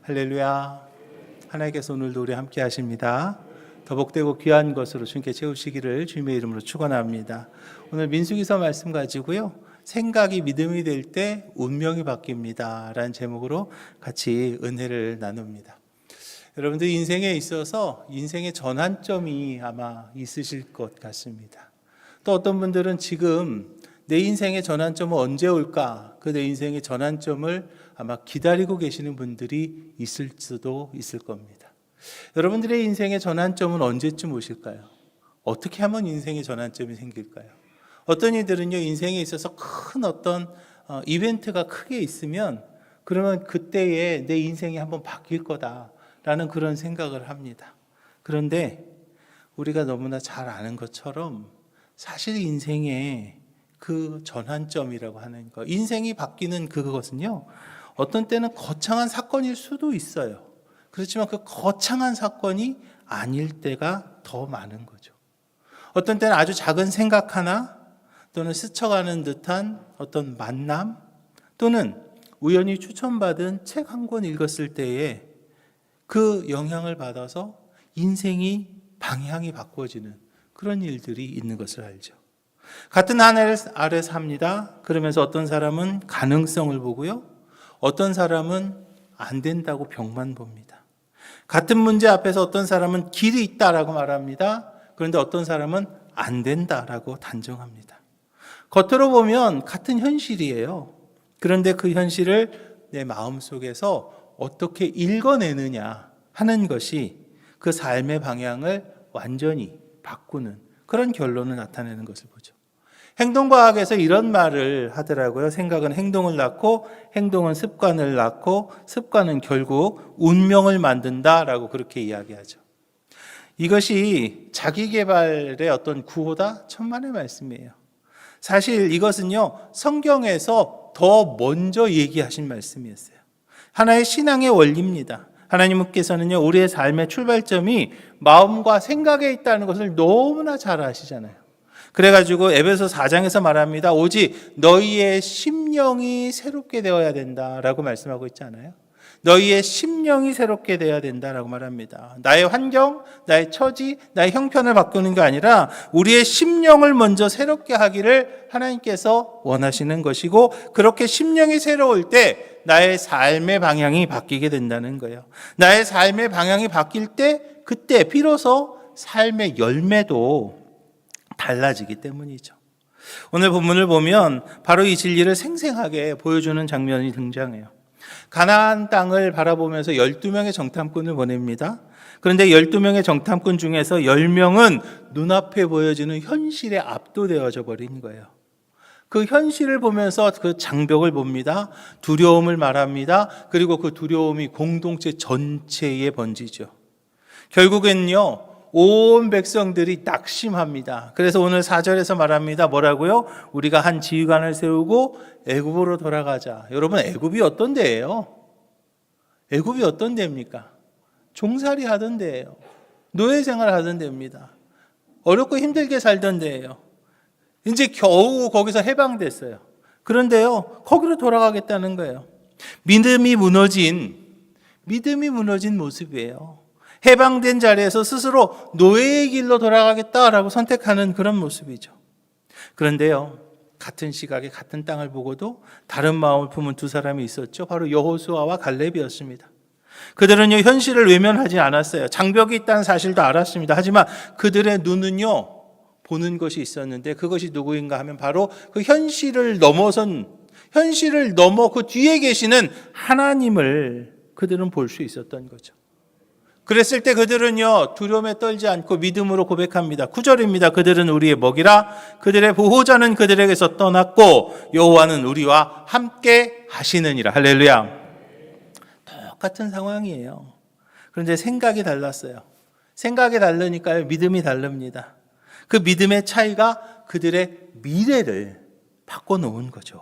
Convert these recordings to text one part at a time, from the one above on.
할렐루야. 하나님께서 오늘도 우리 함께 하십니다. 더 복되고 귀한 것으로 주님께 채우시기를 주님의 이름으로 축원합니다. 오늘 민수기서 말씀 가지고요. 생각이 믿음이 될 때 운명이 바뀝니다. 라는 제목으로 같이 은혜를 나눕니다. 여러분들 인생에 있어서 인생의 전환점이 아마 있으실 것 같습니다. 또 어떤 분들은 지금 내 인생의 전환점은 언제 올까? 그 내 인생의 전환점을 아마 기다리고 계시는 분들이 있을 수도 있을 겁니다. 여러분들의 인생의 전환점은 언제쯤 오실까요? 어떻게 하면 인생의 전환점이 생길까요? 어떤 이들은요, 인생에 있어서 큰 어떤 이벤트가 크게 있으면 그러면 그때에 내 인생이 한번 바뀔 거다라는 그런 생각을 합니다. 그런데 우리가 너무나 잘 아는 것처럼 사실 인생의 그 전환점이라고 하는 거, 인생이 바뀌는 그것은요, 어떤 때는 거창한 사건일 수도 있어요. 그렇지만 그 거창한 사건이 아닐 때가 더 많은 거죠. 어떤 때는 아주 작은 생각 하나, 또는 스쳐가는 듯한 어떤 만남, 또는 우연히 추천받은 책 한 권 읽었을 때에 그 영향을 받아서 인생이 방향이 바꿔지는 그런 일들이 있는 것을 알죠. 같은 하늘 아래 삽니다. 그러면서 어떤 사람은 가능성을 보고요. 어떤 사람은 안 된다고 벽만 봅니다. 같은 문제 앞에서 어떤 사람은 길이 있다라고 말합니다. 그런데 어떤 사람은 안 된다라고 단정합니다. 겉으로 보면 같은 현실이에요. 그런데 그 현실을 내 마음속에서 어떻게 읽어내느냐 하는 것이 그 삶의 방향을 완전히 바꾸는 그런 결론을 나타내는 것을 보죠. 행동과학에서 이런 말을 하더라고요. 생각은 행동을 낳고 행동은 습관을 낳고 습관은 결국 운명을 만든다라고 그렇게 이야기하죠. 이것이 자기계발의 어떤 구호다? 천만의 말씀이에요. 사실 이것은요, 성경에서 더 먼저 얘기하신 말씀이었어요. 하나의 신앙의 원리입니다. 하나님께서는요, 우리의 삶의 출발점이 마음과 생각에 있다는 것을 너무나 잘 아시잖아요. 그래가지고 에베소 4장에서 말합니다. 오직 너희의 심령이 새롭게 되어야 된다라고 말씀하고 있지 않아요? 너희의 심령이 새롭게 되어야 된다라고 말합니다. 나의 환경, 나의 처지, 나의 형편을 바꾸는 게 아니라 우리의 심령을 먼저 새롭게 하기를 하나님께서 원하시는 것이고, 그렇게 심령이 새로울 때 나의 삶의 방향이 바뀌게 된다는 거예요. 나의 삶의 방향이 바뀔 때 그때 비로소 삶의 열매도 달라지기 때문이죠. 오늘 본문을 보면 바로 이 진리를 생생하게 보여주는 장면이 등장해요. 가나안 땅을 바라보면서 12명의 정탐꾼을 보냅니다. 그런데 12명의 정탐꾼 중에서 10명은 눈앞에 보여지는 현실에 압도되어져 버린 거예요. 그 현실을 보면서 그 장벽을 봅니다. 두려움을 말합니다. 그리고 그 두려움이 공동체 전체에 번지죠. 결국엔요, 온 백성들이 낙심합니다. 그래서 오늘 4절에서 말합니다. 뭐라고요? 우리가 한 지휘관을 세우고 애굽으로 돌아가자. 여러분, 애굽이 어떤 데예요? 애굽이 어떤 데입니까? 종살이 하던 데예요. 노예 생활 하던 데입니다. 어렵고 힘들게 살던 데예요. 이제 겨우 거기서 해방됐어요. 그런데요, 거기로 돌아가겠다는 거예요. 믿음이 무너진 모습이에요. 해방된 자리에서 스스로 노예의 길로 돌아가겠다라고 선택하는 그런 모습이죠. 그런데요, 같은 시각에 같은 땅을 보고도 다른 마음을 품은 두 사람이 있었죠. 바로 여호수아와 갈렙이었습니다. 그들은요, 현실을 외면하지 않았어요. 장벽이 있다는 사실도 알았습니다. 하지만 그들의 눈은요, 보는 것이 있었는데 그것이 누구인가 하면 바로 그 현실을 넘어 그 뒤에 계시는 하나님을 그들은 볼 수 있었던 거죠. 그랬을 때 그들은요, 두려움에 떨지 않고 믿음으로 고백합니다. 9절입니다. 그들은 우리의 먹이라, 그들의 보호자는 그들에게서 떠났고 여호와는 우리와 함께 하시느니라. 할렐루야. 똑같은 상황이에요. 그런데 생각이 달랐어요. 생각이 다르니까요, 믿음이 다릅니다. 그 믿음의 차이가 그들의 미래를 바꿔놓은 거죠.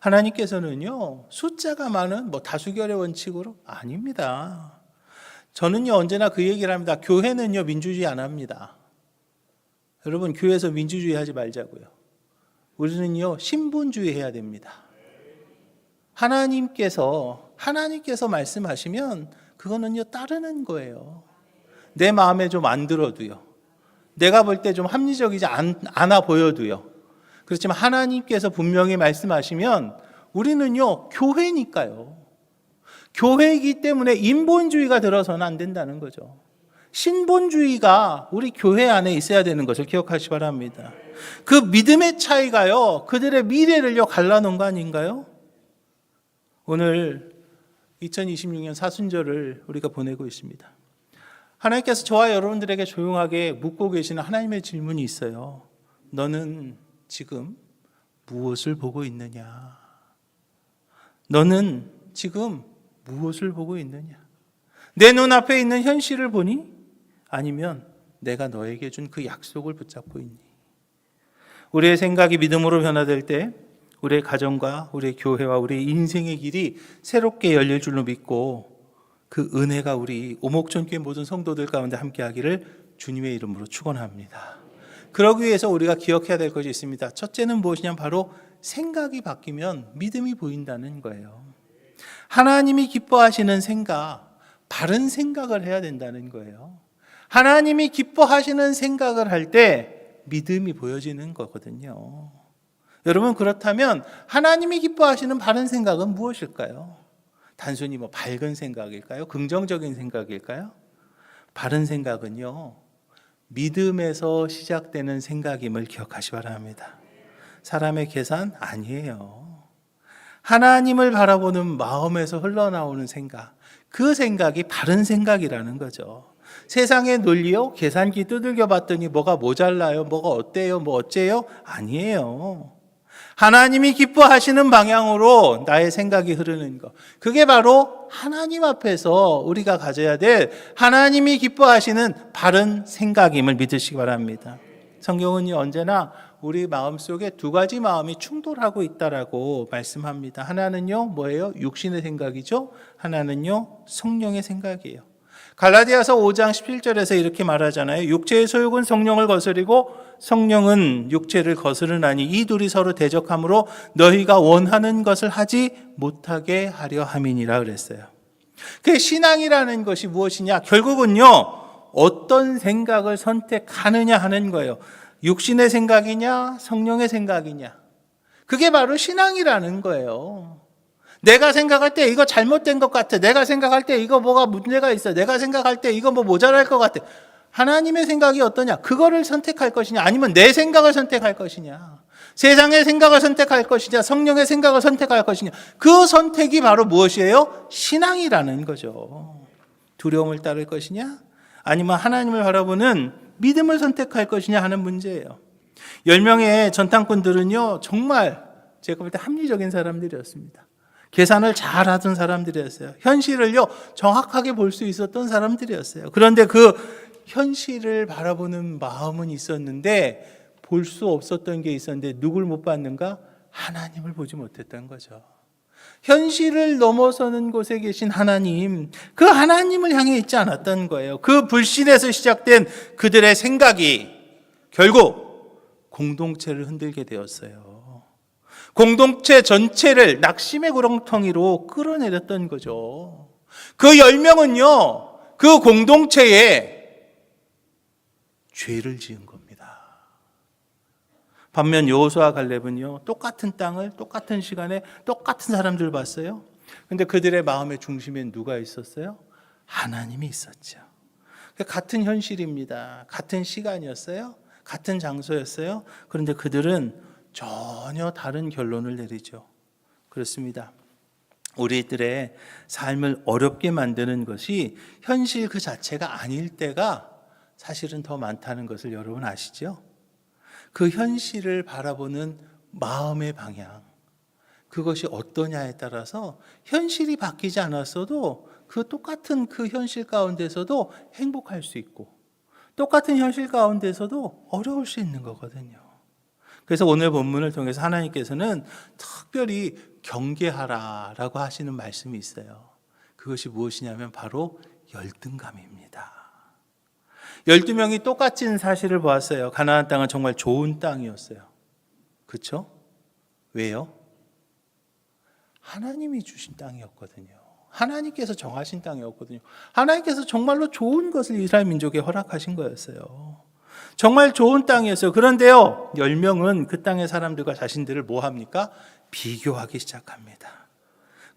하나님께서는요, 숫자가 많은 다수결의 원칙으로 아닙니다. 저는요, 언제나 그 얘기를 합니다. 교회는요, 민주주의 안 합니다. 여러분, 교회에서 민주주의 하지 말자고요. 우리는요, 신분주의 해야 됩니다. 하나님께서 말씀하시면 그거는요 따르는 거예요. 내 마음에 좀 안 들어도요. 내가 볼 때 좀 합리적이지 않아 보여도요. 그렇지만 하나님께서 분명히 말씀하시면 우리는요 교회니까요. 교회이기 때문에 인본주의가 들어서는 안 된다는 거죠. 신본주의가 우리 교회 안에 있어야 되는 것을 기억하시기 바랍니다. 그 믿음의 차이가요 그들의 미래를요 갈라놓은 거 아닌가요? 오늘 2026년 사순절을 우리가 보내고 있습니다. 하나님께서 저와 여러분들에게 조용하게 묻고 계시는 하나님의 질문이 있어요. 너는 지금 무엇을 보고 있느냐? 너는 지금 무엇을 보고 있느냐? 내 눈앞에 있는 현실을 보니? 아니면 내가 너에게 준 그 약속을 붙잡고 있니? 우리의 생각이 믿음으로 변화될 때 우리의 가정과 우리의 교회와 우리의 인생의 길이 새롭게 열릴 줄로 믿고 그 은혜가 우리 오목전교회 모든 성도들 가운데 함께하기를 주님의 이름으로 축원합니다. 그러기 위해서 우리가 기억해야 될 것이 있습니다. 첫째는 무엇이냐면 바로 생각이 바뀌면 믿음이 보인다는 거예요. 하나님이 기뻐하시는 생각, 바른 생각을 해야 된다는 거예요. 하나님이 기뻐하시는 생각을 할 때 믿음이 보여지는 거거든요. 여러분, 그렇다면 하나님이 기뻐하시는 바른 생각은 무엇일까요? 단순히 밝은 생각일까요? 긍정적인 생각일까요? 바른 생각은요, 믿음에서 시작되는 생각임을 기억하시기 바랍니다. 사람의 계산 아니에요. 하나님을 바라보는 마음에서 흘러나오는 생각, 그 생각이 바른 생각이라는 거죠. 세상의 논리요, 계산기 두들겨 봤더니 뭐가 모자라요, 뭐가 어때요, 뭐 어째요? 아니에요. 하나님이 기뻐하시는 방향으로 나의 생각이 흐르는 것, 그게 바로 하나님 앞에서 우리가 가져야 될 하나님이 기뻐하시는 바른 생각임을 믿으시기 바랍니다. 성경은 언제나 우리 마음속에 두 가지 마음이 충돌하고 있다라고 말씀합니다. 하나는요 뭐예요? 육신의 생각이죠. 하나는요 성령의 생각이에요. 갈라디아서 5장 17절에서 이렇게 말하잖아요. 육체의 소욕은 성령을 거스리고 성령은 육체를 거스르나니 이 둘이 서로 대적함으로 너희가 원하는 것을 하지 못하게 하려 함이니라 그랬어요. 그 신앙이라는 것이 무엇이냐? 결국은요 어떤 생각을 선택하느냐 하는 거예요. 육신의 생각이냐 성령의 생각이냐, 그게 바로 신앙이라는 거예요. 내가 생각할 때 이거 잘못된 것 같아, 내가 생각할 때 이거 뭐가 문제가 있어, 내가 생각할 때 이거 뭐 모자랄 것 같아. 하나님의 생각이 어떠냐? 그거를 선택할 것이냐, 아니면 내 생각을 선택할 것이냐, 세상의 생각을 선택할 것이냐, 성령의 생각을 선택할 것이냐, 그 선택이 바로 무엇이에요? 신앙이라는 거죠. 두려움을 따를 것이냐, 아니면 하나님을 바라보는 믿음을 선택할 것이냐 하는 문제예요. 10명의 전탐꾼들은요 정말 제가 볼 때 합리적인 사람들이었습니다. 계산을 잘 하던 사람들이었어요. 현실을요 정확하게 볼 수 있었던 사람들이었어요. 그런데 그 현실을 바라보는 마음은 있었는데 볼 수 없었던 게 있었는데 누굴 못 봤는가? 하나님을 보지 못했던 거죠. 현실을 넘어서는 곳에 계신 하나님, 그 하나님을 향해 있지 않았던 거예요. 그 불신에서 시작된 그들의 생각이 결국 공동체를 흔들게 되었어요. 공동체 전체를 낙심의 구렁텅이로 끌어내렸던 거죠. 그 10명은요 그 공동체에 죄를 지은 겁니다. 반면 여호수아와 갈렙은요 똑같은 땅을 똑같은 시간에 똑같은 사람들을 봤어요. 그런데 그들의 마음의 중심에 누가 있었어요? 하나님이 있었죠. 같은 현실입니다. 같은 시간이었어요. 같은 장소였어요. 그런데 그들은 전혀 다른 결론을 내리죠. 그렇습니다. 우리들의 삶을 어렵게 만드는 것이 현실 그 자체가 아닐 때가 사실은 더 많다는 것을 여러분 아시죠? 그 현실을 바라보는 마음의 방향, 그것이 어떠냐에 따라서 현실이 바뀌지 않았어도 그 똑같은 그 현실 가운데서도 행복할 수 있고 똑같은 현실 가운데서도 어려울 수 있는 거거든요. 그래서 오늘 본문을 통해서 하나님께서는 특별히 경계하라라고 하시는 말씀이 있어요. 그것이 무엇이냐면 바로 열등감입니다. 12명이 똑같은 사실을 보았어요. 가나안 땅은 정말 좋은 땅이었어요. 그렇죠? 왜요? 하나님이 주신 땅이었거든요. 하나님께서 정하신 땅이었거든요. 하나님께서 정말로 좋은 것을 이스라엘 민족에 허락하신 거였어요. 정말 좋은 땅이었어요. 그런데요, 10명은 그 땅의 사람들과 자신들을 뭐 합니까? 비교하기 시작합니다.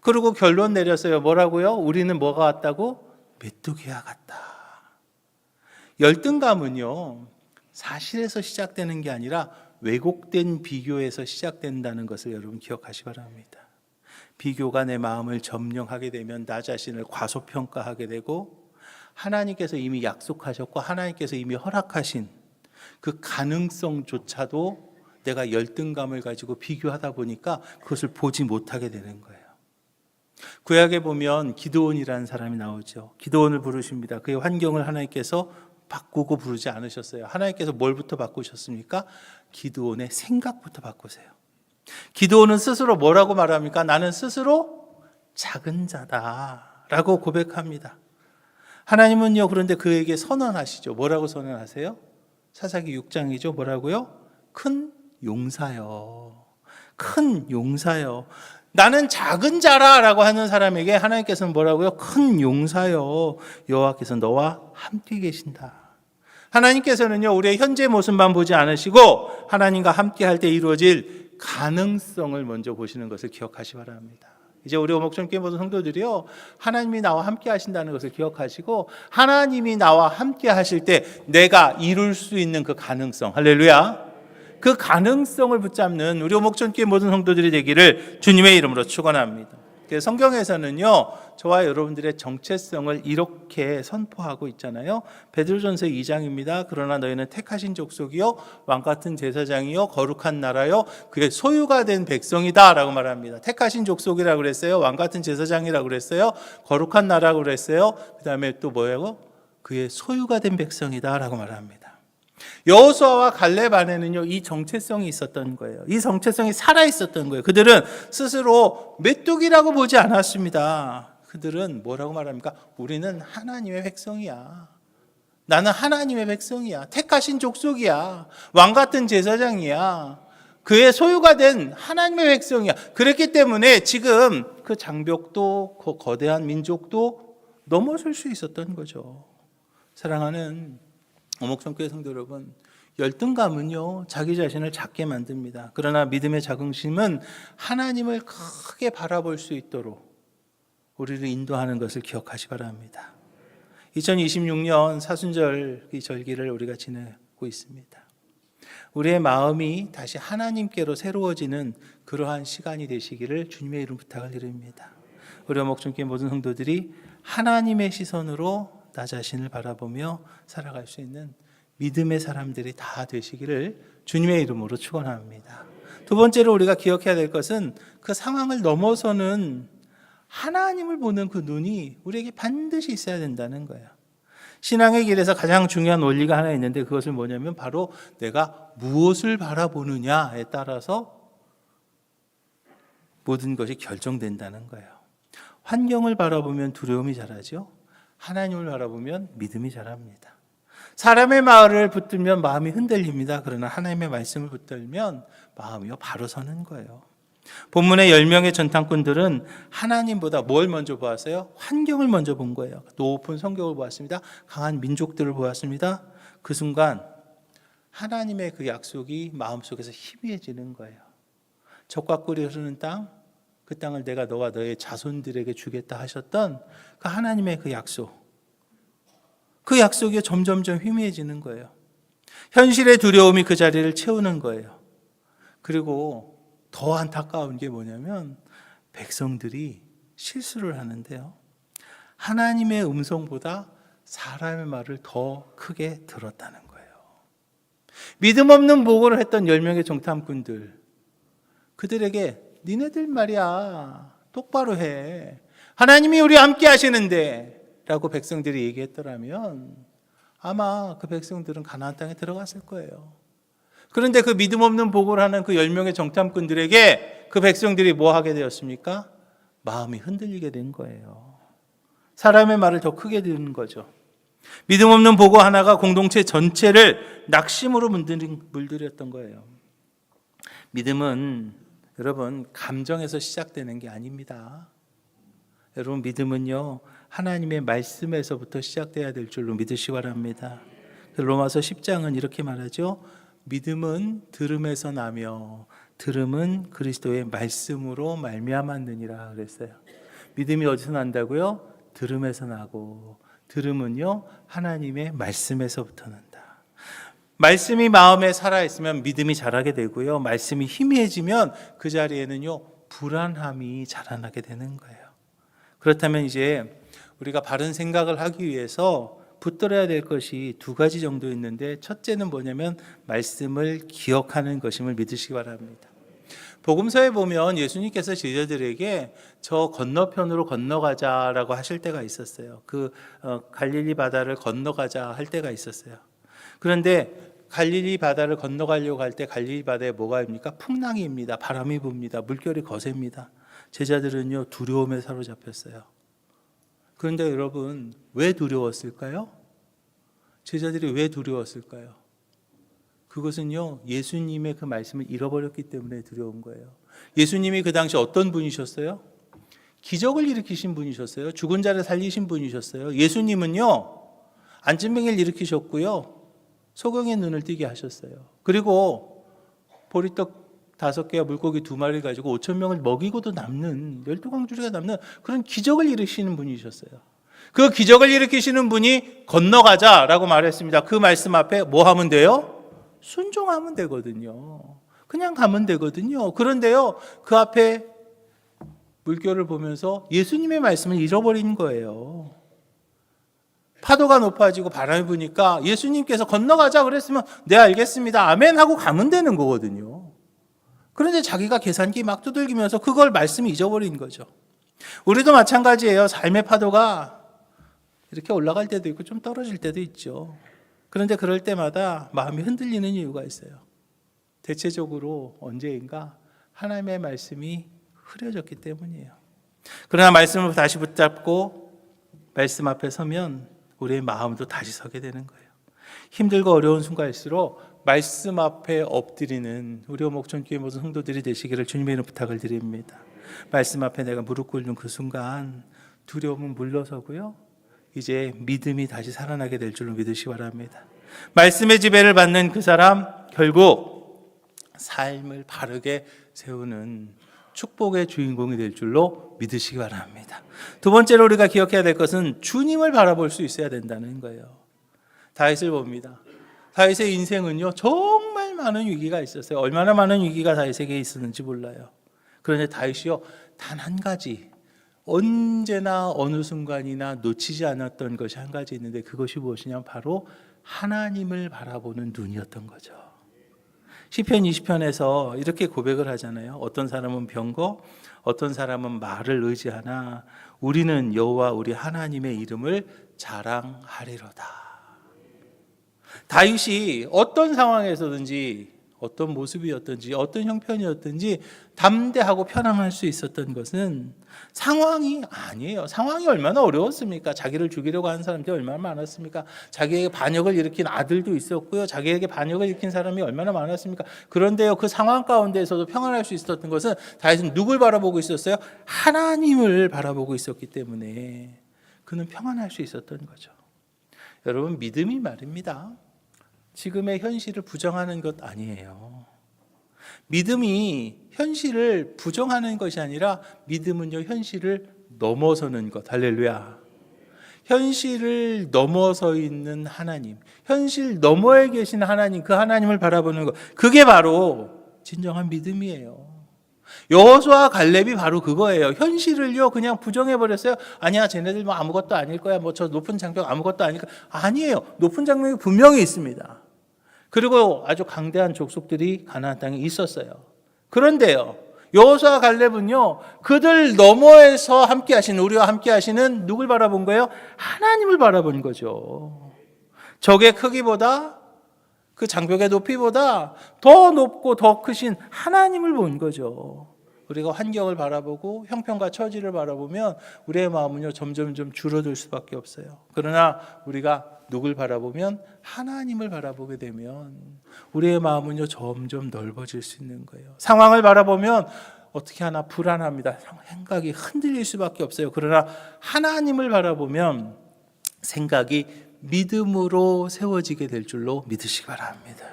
그리고 결론 내렸어요. 뭐라고요? 우리는 뭐가 같다고? 메뚜기와 같다. 열등감은요, 사실에서 시작되는 게 아니라 왜곡된 비교에서 시작된다는 것을 여러분 기억하시기 바랍니다. 비교가 내 마음을 점령하게 되면 나 자신을 과소평가하게 되고, 하나님께서 이미 약속하셨고 하나님께서 이미 허락하신 그 가능성조차도 내가 열등감을 가지고 비교하다 보니까 그것을 보지 못하게 되는 거예요. 구약에 보면 기드온이라는 사람이 나오죠. 기드온을 부르십니다. 그의 환경을 하나님께서 바꾸고 부르지 않으셨어요. 하나님께서 뭘부터 바꾸셨습니까? 기드온의 생각부터 바꾸세요. 기드온은 스스로 뭐라고 말합니까? 나는 스스로 작은 자다라고 고백합니다. 하나님은요, 그런데 그에게 선언하시죠. 뭐라고 선언하세요? 사사기 6장이죠. 뭐라고요? 큰 용사요. 큰 용사요. 나는 작은 자라라고 하는 사람에게 하나님께서는 뭐라고요? 큰 용사요. 여호와께서 너와 함께 계신다. 하나님께서는요, 우리의 현재 모습만 보지 않으시고 하나님과 함께 할 때 이루어질 가능성을 먼저 보시는 것을 기억하시기 바랍니다. 이제 우리 오목전교회 모든 성도들이요, 하나님이 나와 함께 하신다는 것을 기억하시고, 하나님이 나와 함께 하실 때 내가 이룰 수 있는 그 가능성, 할렐루야, 그 가능성을 붙잡는 우리 오목전교회 모든 성도들이 되기를 주님의 이름으로 축원합니다. 성경에서는요, 저와 여러분들의 정체성을 이렇게 선포하고 있잖아요. 베드로전서 2장입니다. 그러나 너희는 택하신 족속이요, 왕같은 제사장이요, 거룩한 나라요, 그의 소유가 된 백성이다 라고 말합니다. 택하신 족속이라고 그랬어요. 왕같은 제사장이라고 그랬어요. 거룩한 나라라고 그랬어요. 그 다음에 또 뭐예요? 그의 소유가 된 백성이다 라고 말합니다. 여호수아와 갈렙 안에는요, 이 정체성이 있었던 거예요. 이 정체성이 살아 있었던 거예요. 그들은 스스로 메뚜기라고 보지 않았습니다. 그들은 뭐라고 말합니까? 우리는 하나님의 백성이야. 나는 하나님의 백성이야. 택하신 족속이야. 왕 같은 제사장이야. 그의 소유가 된 하나님의 백성이야. 그렇기 때문에 지금 그 장벽도, 그 거대한 민족도 넘어설 수 있었던 거죠. 사랑하는 오목성교회 성도 여러분, 열등감은요, 자기 자신을 작게 만듭니다. 그러나 믿음의 자긍심은 하나님을 크게 바라볼 수 있도록 우리를 인도하는 것을 기억하시 바랍니다. 2026년 사순절 이 절기를 우리가 지내고 있습니다. 우리의 마음이 다시 하나님께로 새로워지는 그러한 시간이 되시기를 주님의 이름 부탁을 드립니다. 우리 오목성교회 모든 성도들이 하나님의 시선으로 나 자신을 바라보며 살아갈 수 있는 믿음의 사람들이 다 되시기를 주님의 이름으로 축원합니다. 두 번째로 우리가 기억해야 될 것은 그 상황을 넘어서는 하나님을 보는 그 눈이 우리에게 반드시 있어야 된다는 거예요. 신앙의 길에서 가장 중요한 원리가 하나 있는데, 그것은 뭐냐면 바로 내가 무엇을 바라보느냐에 따라서 모든 것이 결정된다는 거예요. 환경을 바라보면 두려움이 자라죠. 하나님을 바라보면 믿음이 자랍니다. 사람의 말을 붙들면 마음이 흔들립니다. 그러나 하나님의 말씀을 붙들면 마음이요 바로 서는 거예요. 본문의 10명의 전탐꾼들은 하나님보다 뭘 먼저 보았어요? 환경을 먼저 본 거예요. 높은 성벽을 보았습니다. 강한 민족들을 보았습니다. 그 순간 하나님의 그 약속이 마음속에서 희미해지는 거예요. 적과 꿀이 흐르는 땅, 그 땅을 내가 너와 너의 자손들에게 주겠다 하셨던 그 하나님의 그 약속, 그 약속이 점점점 희미해지는 거예요. 현실의 두려움이 그 자리를 채우는 거예요. 그리고 더 안타까운 게 뭐냐면 백성들이 실수를 하는데요, 하나님의 음성보다 사람의 말을 더 크게 들었다는 거예요. 믿음 없는 보고를 했던 10명의 정탐꾼들, 그들에게 니네들 말이야 똑바로 해, 하나님이 우리와 함께 하시는데 라고 백성들이 얘기했더라면 아마 그 백성들은 가나안 땅에 들어갔을 거예요. 그런데 그 믿음 없는 보고를 하는 그 10명의 정탐꾼들에게 그 백성들이 뭐 하게 되었습니까? 마음이 흔들리게 된 거예요. 사람의 말을 더 크게 듣는 거죠. 믿음 없는 보고 하나가 공동체 전체를 낙심으로 물들였던 거예요. 믿음은 여러분, 감정에서 시작되는 게 아닙니다. 여러분, 믿음은요, 하나님의 말씀에서부터 시작돼야 될 줄로 믿으시기 바랍니다. 로마서 10장은 이렇게 말하죠. 믿음은 들음에서 나며 들음은 그리스도의 말씀으로 말미암았느니라 그랬어요. 믿음이 어디서 난다고요? 들음에서 나고, 들음은요, 하나님의 말씀에서부터 난다. 말씀이 마음에 살아있으면 믿음이 자라게 되고요, 말씀이 희미해지면 그 자리에는요, 불안함이 자라나게 되는 거예요. 그렇다면 이제 우리가 바른 생각을 하기 위해서 붙들어야 될 것이 두 가지 정도 있는데, 첫째는 뭐냐면 말씀을 기억하는 것임을 믿으시기 바랍니다. 복음서에 보면 예수님께서 제자들에게 저 건너편으로 건너가자라고 하실 때가 있었어요. 갈릴리 바다를 건너가자 할 때가 있었어요. 그런데 갈릴리 바다를 건너가려고 할 때 갈릴리 바다에 뭐가 입니까? 풍랑입니다. 바람이 붑니다. 물결이 거셉니다. 제자들은요, 두려움에 사로잡혔어요. 그런데 여러분, 왜 두려웠을까요? 제자들이 왜 두려웠을까요? 그것은요, 예수님의 그 말씀을 잃어버렸기 때문에 두려운 거예요. 예수님이 그 당시 어떤 분이셨어요? 기적을 일으키신 분이셨어요. 죽은 자를 살리신 분이셨어요. 예수님은요, 안진뱅이를 일으키셨고요, 소경의 눈을 뜨게 하셨어요. 그리고 보리떡 5개와 물고기 2마리를 가지고 5,000명을 먹이고도 남는, 12광주리가 남는 그런 기적을 일으키시는 분이셨어요. 그 기적을 일으키시는 분이 건너가자라고 말했습니다. 그 말씀 앞에 뭐 하면 돼요? 순종하면 되거든요. 그냥 가면 되거든요. 그런데요, 그 앞에 물결을 보면서 예수님의 말씀을 잃어버린 거예요. 파도가 높아지고 바람이 부니까 예수님께서 건너가자 그랬으면 네, 알겠습니다, 아멘 하고 가면 되는 거거든요. 그런데 자기가 계산기 막 두들기면서 그걸 말씀이 잊어버린 거죠. 우리도 마찬가지예요. 삶의 파도가 이렇게 올라갈 때도 있고 좀 떨어질 때도 있죠. 그런데 그럴 때마다 마음이 흔들리는 이유가 있어요. 대체적으로 언제인가 하나님의 말씀이 흐려졌기 때문이에요. 그러나 말씀을 다시 붙잡고 말씀 앞에 서면 우리의 마음도 다시 서게 되는 거예요. 힘들고 어려운 순간일수록 말씀 앞에 엎드리는 우리 목전교회 모든 성도들이 되시기를 주님의 이름으로 부탁을 드립니다. 말씀 앞에 내가 무릎 꿇는 그 순간 두려움은 물러서고요, 이제 믿음이 다시 살아나게 될 줄로 믿으시기 바랍니다. 말씀의 지배를 받는 그 사람, 결국 삶을 바르게 세우는 축복의 주인공이 될 줄로 믿으시기 바랍니다. 두 번째로 우리가 기억해야 될 것은 주님을 바라볼 수 있어야 된다는 거예요. 다윗을 봅니다. 다윗의 인생은요, 정말 많은 위기가 있었어요. 얼마나 많은 위기가 다윗에게 있었는지 몰라요. 그런데 다윗이요, 단 한 가지, 언제나 어느 순간이나 놓치지 않았던 것이 한 가지 있는데, 그것이 무엇이냐면 바로 하나님을 바라보는 눈이었던 거죠. 시편 20편에서 이렇게 고백을 하잖아요. 어떤 사람은 병거, 어떤 사람은 말을 의지하나 우리는 여호와 우리 하나님의 이름을 자랑하리로다. 다윗이 어떤 상황에서든지, 어떤 모습이었든지, 어떤 형편이었든지 담대하고 편안할 수 있었던 것은 상황이 아니에요. 상황이 얼마나 어려웠습니까? 자기를 죽이려고 하는 사람들이 얼마나 많았습니까? 자기에게 반역을 일으킨 아들도 있었고요, 자기에게 반역을 일으킨 사람이 얼마나 많았습니까? 그런데요, 그 상황 가운데에서도 평안할 수 있었던 것은 다윗은 누굴 바라보고 있었어요? 하나님을 바라보고 있었기 때문에 그는 평안할 수 있었던 거죠. 여러분, 믿음이 말입니다, 지금의 현실을 부정하는 것 아니에요. 믿음이 현실을 부정하는 것이 아니라 믿음은요, 현실을 넘어서는 것. 할렐루야. 현실을 넘어서 있는 하나님, 현실 너머에 계신 하나님, 그 하나님을 바라보는 것, 그게 바로 진정한 믿음이에요. 여호수아와 갈렙이 바로 그거예요. 현실을요 그냥 부정해버렸어요. 아니야, 쟤네들 뭐 아무것도 아닐 거야, 뭐 저 높은 장벽 아무것도 아닐 거야. 아니에요. 높은 장벽이 분명히 있습니다. 그리고 아주 강대한 족속들이 가나안 땅에 있었어요. 그런데요, 여호수아와 갈렙은요, 그들 너머에서 함께 하시는, 우리와 함께 하시는 누굴 바라본 거예요? 하나님을 바라본 거죠. 적의 크기보다, 그 장벽의 높이보다 더 높고 더 크신 하나님을 본 거죠. 우리가 환경을 바라보고 형편과 처지를 바라보면 우리의 마음은요, 점점 줄어들 수밖에 없어요. 그러나 우리가 누굴 바라보면, 하나님을 바라보게 되면 우리의 마음은요, 점점 넓어질 수 있는 거예요. 상황을 바라보면 어떻게 하나 불안합니다. 생각이 흔들릴 수밖에 없어요. 그러나 하나님을 바라보면 생각이 믿음으로 세워지게 될 줄로 믿으시기 바랍니다.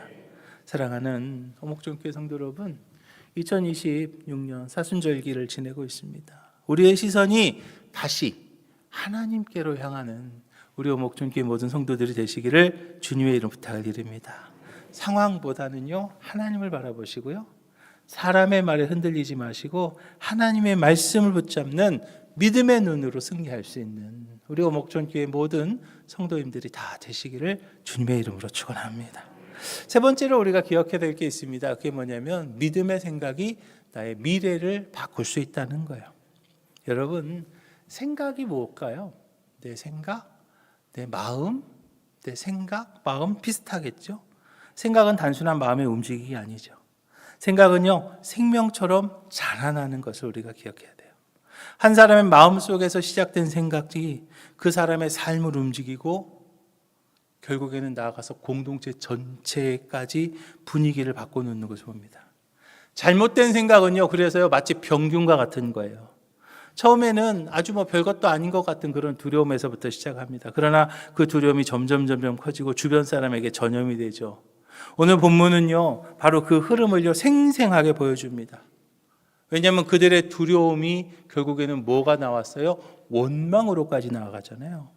사랑하는 어목전교회 성도 여러분, 2026년 사순절기를 지내고 있습니다. 우리의 시선이 다시 하나님께로 향하는 우리 어목전교회 모든 성도들이 되시기를 주님의 이름 부탁을 드립니다. 상황보다는요, 하나님을 바라보시고요, 사람의 말에 흔들리지 마시고 하나님의 말씀을 붙잡는 믿음의 눈으로 승리할 수 있는 우리 어목전교회 모든 성도님들이 다 되시기를 주님의 이름으로 축원합니다. 세 번째로 우리가 기억해야 될 게 있습니다. 그게 뭐냐면 믿음의 생각이 나의 미래를 바꿀 수 있다는 거예요. 여러분, 생각이 뭘까요? 내 생각, 내 마음, 내 생각, 마음 비슷하겠죠? 생각은 단순한 마음의 움직임이 아니죠. 생각은요, 생명처럼 자라나는 것을 우리가 기억해야 돼요. 한 사람의 마음 속에서 시작된 생각이 그 사람의 삶을 움직이고 결국에는 나아가서 공동체 전체까지 분위기를 바꿔놓는 것을 봅니다. 잘못된 생각은요, 그래서요, 마치 병균과 같은 거예요. 처음에는 아주 별것도 아닌 것 같은 그런 두려움에서부터 시작합니다. 그러나 그 두려움이 점점 커지고 주변 사람에게 전염이 되죠. 오늘 본문은요, 바로 그 흐름을요, 생생하게 보여줍니다. 왜냐하면 그들의 두려움이 결국에는 뭐가 나왔어요? 원망으로까지 나아가잖아요.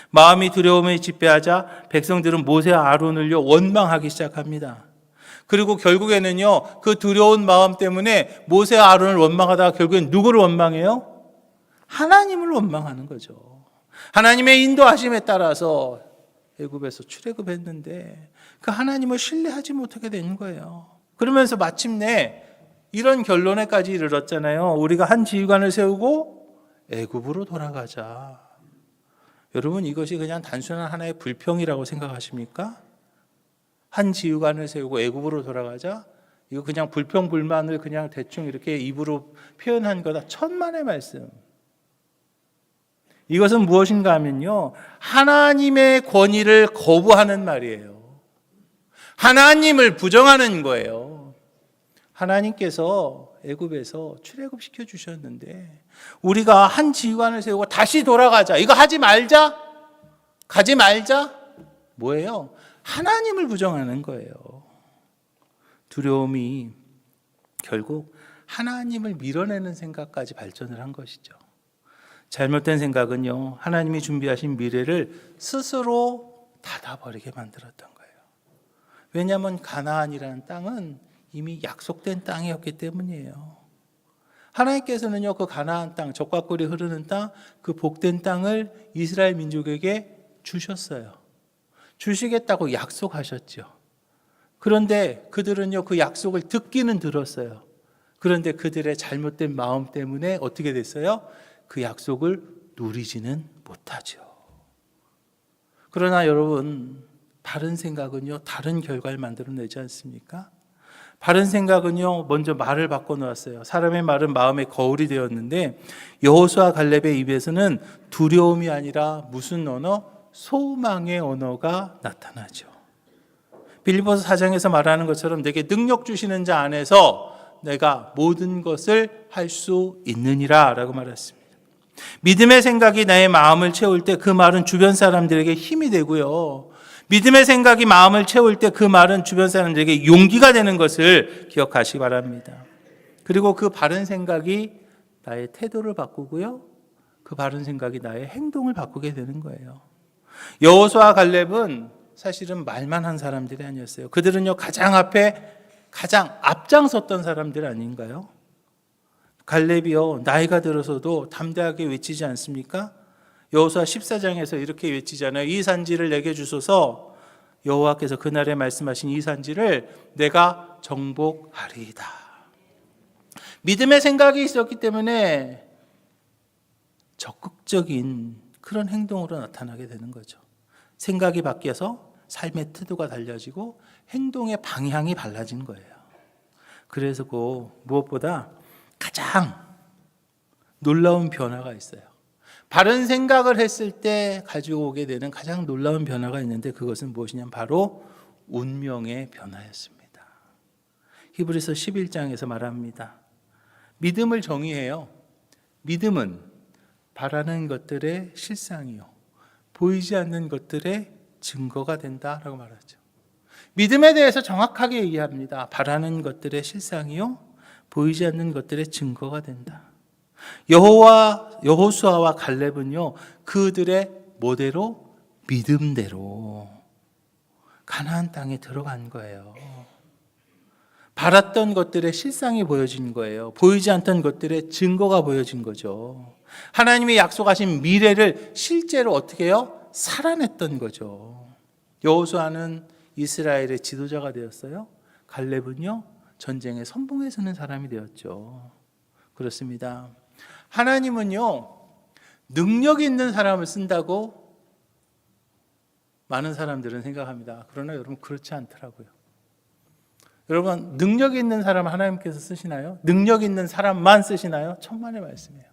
마음이 두려움에 지배하자 백성들은 모세와 아론을요, 원망하기 시작합니다. 그리고 결국에는요, 그 두려운 마음 때문에 모세와 아론을 원망하다가 결국엔 누구를 원망해요? 하나님을 원망하는 거죠. 하나님의 인도하심에 따라서 애굽에서 출애굽했는데 그 하나님을 신뢰하지 못하게 된 거예요. 그러면서 마침내 이런 결론에까지 이르렀잖아요. 우리가 한 지휘관을 세우고 애굽으로 돌아가자. 여러분, 이것이 그냥 단순한 하나의 불평이라고 생각하십니까? 한 지휘관을 세우고 애굽으로 돌아가자? 이거 그냥 불평 불만을 그냥 대충 이렇게 입으로 표현한 거다. 천만의 말씀. 이것은 무엇인가 하면요, 하나님의 권위를 거부하는 말이에요. 하나님을 부정하는 거예요. 하나님께서 애굽에서 출애굽시켜 주셨는데 우리가 한 지휘관을 세우고 다시 돌아가자, 이거 하지 말자, 가지 말자, 뭐예요? 하나님을 부정하는 거예요. 두려움이 결국 하나님을 밀어내는 생각까지 발전을 한 것이죠. 잘못된 생각은요, 하나님이 준비하신 미래를 스스로 닫아버리게 만들었던 거예요. 왜냐하면 가나안이라는 땅은 이미 약속된 땅이었기 때문이에요. 하나님께서는요, 그 가나안 땅, 젖과 꿀이 흐르는 땅, 그 복된 땅을 이스라엘 민족에게 주셨어요. 주시겠다고 약속하셨죠. 그런데 그들은요, 그 약속을 듣기는 들었어요. 그런데 그들의 잘못된 마음 때문에 어떻게 됐어요? 그 약속을 누리지는 못하죠. 그러나 여러분, 바른 생각은요, 다른 결과를 만들어내지 않습니까? 바른 생각은요, 먼저 말을 바꿔놓았어요. 사람의 말은 마음의 거울이 되었는데 여호수아 갈렙의 입에서는 두려움이 아니라 무슨 언어? 소망의 언어가 나타나죠. 빌립보서 4장에서 말하는 것처럼 내게 능력 주시는 자 안에서 내가 모든 것을 할 수 있느니라 라고 말했습니다. 믿음의 생각이 나의 마음을 채울 때 그 말은 주변 사람들에게 힘이 되고요, 믿음의 생각이 마음을 채울 때 그 말은 주변 사람들에게 용기가 되는 것을 기억하시기 바랍니다. 그리고 그 바른 생각이 나의 태도를 바꾸고요, 그 바른 생각이 나의 행동을 바꾸게 되는 거예요. 여호수아 갈렙은 사실은 말만 한 사람들이 아니었어요. 그들은요, 가장 앞장섰던 사람들 아닌가요? 갈렙이요, 나이가 들어서도 담대하게 외치지 않습니까? 여호수아 14장에서 이렇게 외치잖아요. 이 산지를 내게 주소서. 여호와께서 그날에 말씀하신 이 산지를 내가 정복하리이다. 믿음의 생각이 있었기 때문에 적극적인 그런 행동으로 나타나게 되는 거죠. 생각이 바뀌어서 삶의 태도가 달라지고 행동의 방향이 달라진 거예요. 그래서 무엇보다 가장 놀라운 변화가 있어요. 바른 생각을 했을 때 가지고 오게 되는 가장 놀라운 변화가 있는데 그것은 무엇이냐면 바로 운명의 변화였습니다. 히브리서 11장에서 말합니다. 믿음을 정의해요. 믿음은 바라는 것들의 실상이요, 보이지 않는 것들의 증거가 된다라고 말하죠. 믿음에 대해서 정확하게 얘기합니다. 바라는 것들의 실상이요, 보이지 않는 것들의 증거가 된다. 여호수아와 갈렙은요, 그들의 뭐대로? 믿음대로 가나안 땅에 들어간 거예요. 바랐던 것들의 실상이 보여진 거예요. 보이지 않던 것들의 증거가 보여진 거죠. 하나님이 약속하신 미래를 실제로 어떻게 해요? 살아냈던 거죠. 여호수아는 이스라엘의 지도자가 되었어요. 갈렙은요, 전쟁에 선봉에 서는 사람이 되었죠. 그렇습니다. 하나님은요, 능력 있는 사람을 쓴다고 많은 사람들은 생각합니다. 그러나 여러분, 그렇지 않더라고요. 여러분, 능력 있는 사람 하나님께서 쓰시나요? 능력 있는 사람만 쓰시나요? 천만의 말씀이에요.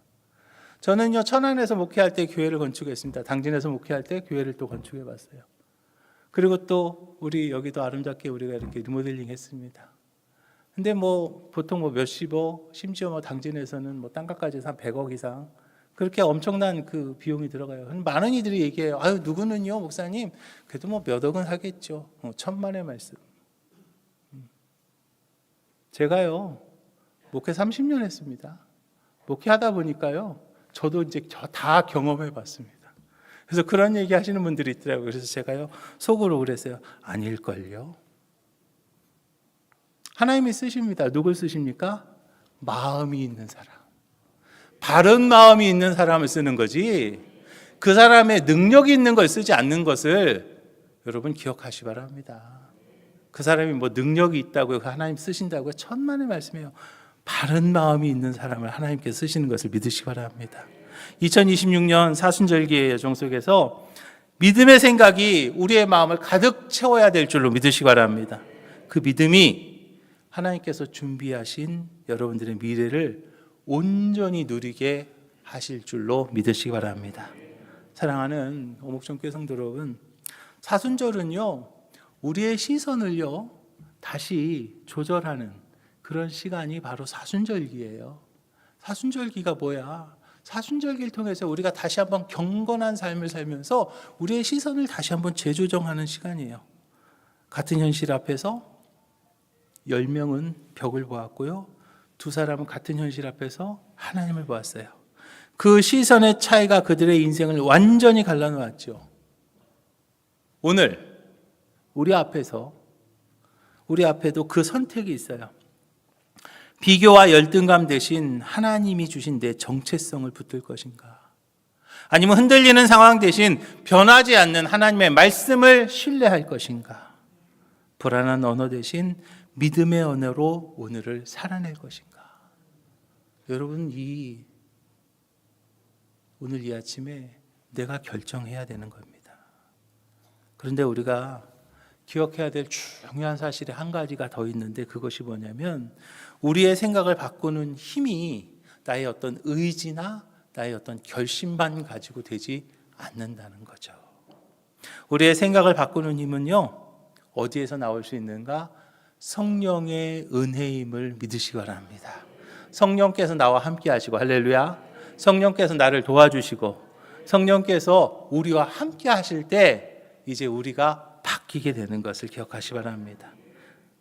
저는요, 천안에서 목회할 때 교회를 건축했습니다. 당진에서 목회할 때 교회를 또 건축해 봤어요. 그리고 또 우리 여기도 아름답게 우리가 이렇게 리모델링 했습니다. 근데 보통 몇십억, 심지어 당진에서는 땅값까지 해서 한 100억 이상, 그렇게 엄청난 그 비용이 들어가요. 많은 이들이 얘기해요. 아유, 누구는요, 목사님, 그래도 몇 억은 하겠죠. 천만의 말씀. 제가요, 목회 30년 했습니다. 목회하다 보니까요, 저도 이제 다 경험해 봤습니다. 그래서 그런 얘기 하시는 분들이 있더라고요. 그래서 제가요, 속으로 그랬어요. 아닐걸요. 하나님이 쓰십니다. 누굴 쓰십니까? 마음이 있는 사람. 바른 마음이 있는 사람을 쓰는 거지, 그 사람의 능력이 있는 걸 쓰지 않는 것을 여러분 기억하시 바랍니다. 그 사람이 능력이 있다고요, 하나님 쓰신다고요? 천만의 말씀이에요. 바른 마음이 있는 사람을 하나님께 쓰시는 것을 믿으시기 바랍니다. 2026년 사순절기의 여정 속에서 믿음의 생각이 우리의 마음을 가득 채워야 될 줄로 믿으시기 바랍니다. 그 믿음이 하나님께서 준비하신 여러분들의 미래를 온전히 누리게 하실 줄로 믿으시기 바랍니다. 사랑하는 오목전교회 성도 여러분, 사순절은요, 우리의 시선을요, 다시 조절하는 그런 시간이 바로 사순절기예요. 사순절기가 뭐야? 사순절기를 통해서 우리가 다시 한번 경건한 삶을 살면서 우리의 시선을 다시 한번 재조정하는 시간이에요. 같은 현실 앞에서 10명은 벽을 보았고요, 2사람은 같은 현실 앞에서 하나님을 보았어요. 그 시선의 차이가 그들의 인생을 완전히 갈라놓았죠. 오늘 우리 앞에도 그 선택이 있어요. 비교와 열등감 대신 하나님이 주신 내 정체성을 붙들 것인가? 아니면 흔들리는 상황 대신 변하지 않는 하나님의 말씀을 신뢰할 것인가? 불안한 언어 대신 믿음의 언어로 오늘을 살아낼 것인가? 여러분, 오늘 이 아침에 내가 결정해야 되는 겁니다. 그런데 우리가 기억해야 될 중요한 사실이 한 가지가 더 있는데, 그것이 뭐냐면 우리의 생각을 바꾸는 힘이 나의 어떤 의지나 나의 어떤 결심만 가지고 되지 않는다는 거죠. 우리의 생각을 바꾸는 힘은요, 어디에서 나올 수 있는가? 성령의 은혜임을 믿으시기 바랍니다. 성령께서 나와 함께 하시고, 할렐루야, 성령께서 나를 도와주시고 성령께서 우리와 함께 하실 때 이제 우리가 바뀌게 되는 것을 기억하시기 바랍니다.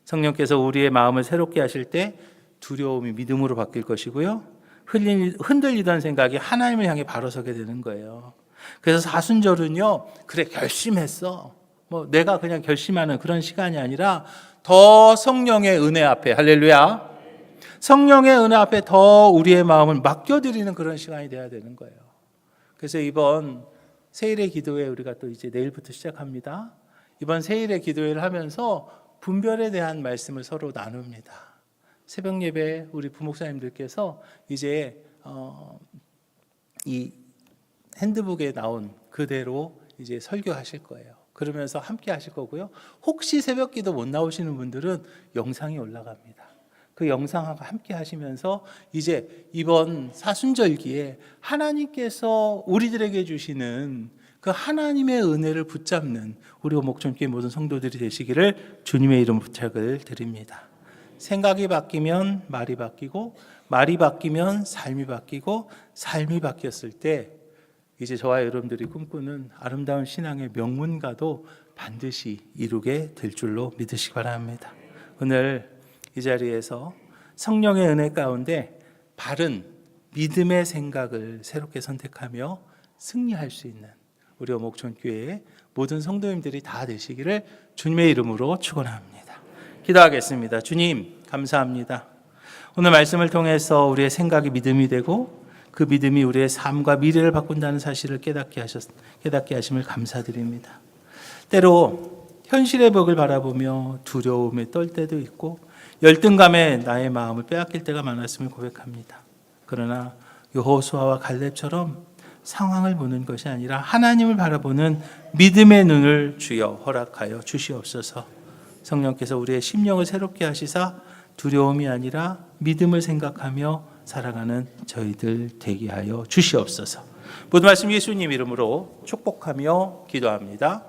성령께서 우리의 마음을 새롭게 하실 때 두려움이 믿음으로 바뀔 것이고요, 흔들리던 생각이 하나님을 향해 바로 서게 되는 거예요. 그래서 사순절은요, 그래 결심했어, 내가 그냥 결심하는 그런 시간이 아니라 더 성령의 은혜 앞에, 할렐루야, 성령의 은혜 앞에 더 우리의 마음을 맡겨드리는 그런 시간이 돼야 되는 거예요. 그래서 이번 세일의 기도회 우리가 또 이제 내일부터 시작합니다. 이번 세일의 기도회를 하면서 분별에 대한 말씀을 서로 나눕니다. 새벽 예배 우리 부목사님들께서 이제 이 핸드북에 나온 그대로 이제 설교하실 거예요. 그러면서 함께 하실 거고요. 혹시 새벽 기도 못 나오시는 분들은 영상이 올라갑니다. 그 영상하고 함께 하시면서 이제 이번 사순절기에 하나님께서 우리들에게 주시는 그 하나님의 은혜를 붙잡는 우리 오목전교회 모든 성도들이 되시기를 주님의 이름으로 부탁을 드립니다. 생각이 바뀌면 말이 바뀌고, 말이 바뀌면 삶이 바뀌고 삶이 바뀌었을 때 이제 저와 여러분들이 꿈꾸는 아름다운 신앙의 명문가도 반드시 이루게 될 줄로 믿으시기 바랍니다. 오늘 이 자리에서 성령의 은혜 가운데 바른 믿음의 생각을 새롭게 선택하며 승리할 수 있는 우리 어목촌교회의 모든 성도님들이 다 되시기를 주님의 이름으로 축원합니다. 기도하겠습니다. 주님 감사합니다. 오늘 말씀을 통해서 우리의 생각이 믿음이 되고 그 믿음이 우리의 삶과 미래를 바꾼다는 사실을 깨닫게 하심을 감사드립니다. 때로 현실의 벽을 바라보며 두려움에 떨 때도 있고 열등감에 나의 마음을 빼앗길 때가 많았음을 고백합니다. 그러나 여호수아와 갈렙처럼 상황을 보는 것이 아니라 하나님을 바라보는 믿음의 눈을 주여 허락하여 주시옵소서. 성령께서 우리의 심령을 새롭게 하시사 두려움이 아니라 믿음을 생각하며 살아가는 저희들 되게 하여 주시옵소서. 모든 말씀 예수님 이름으로 축복하며 기도합니다.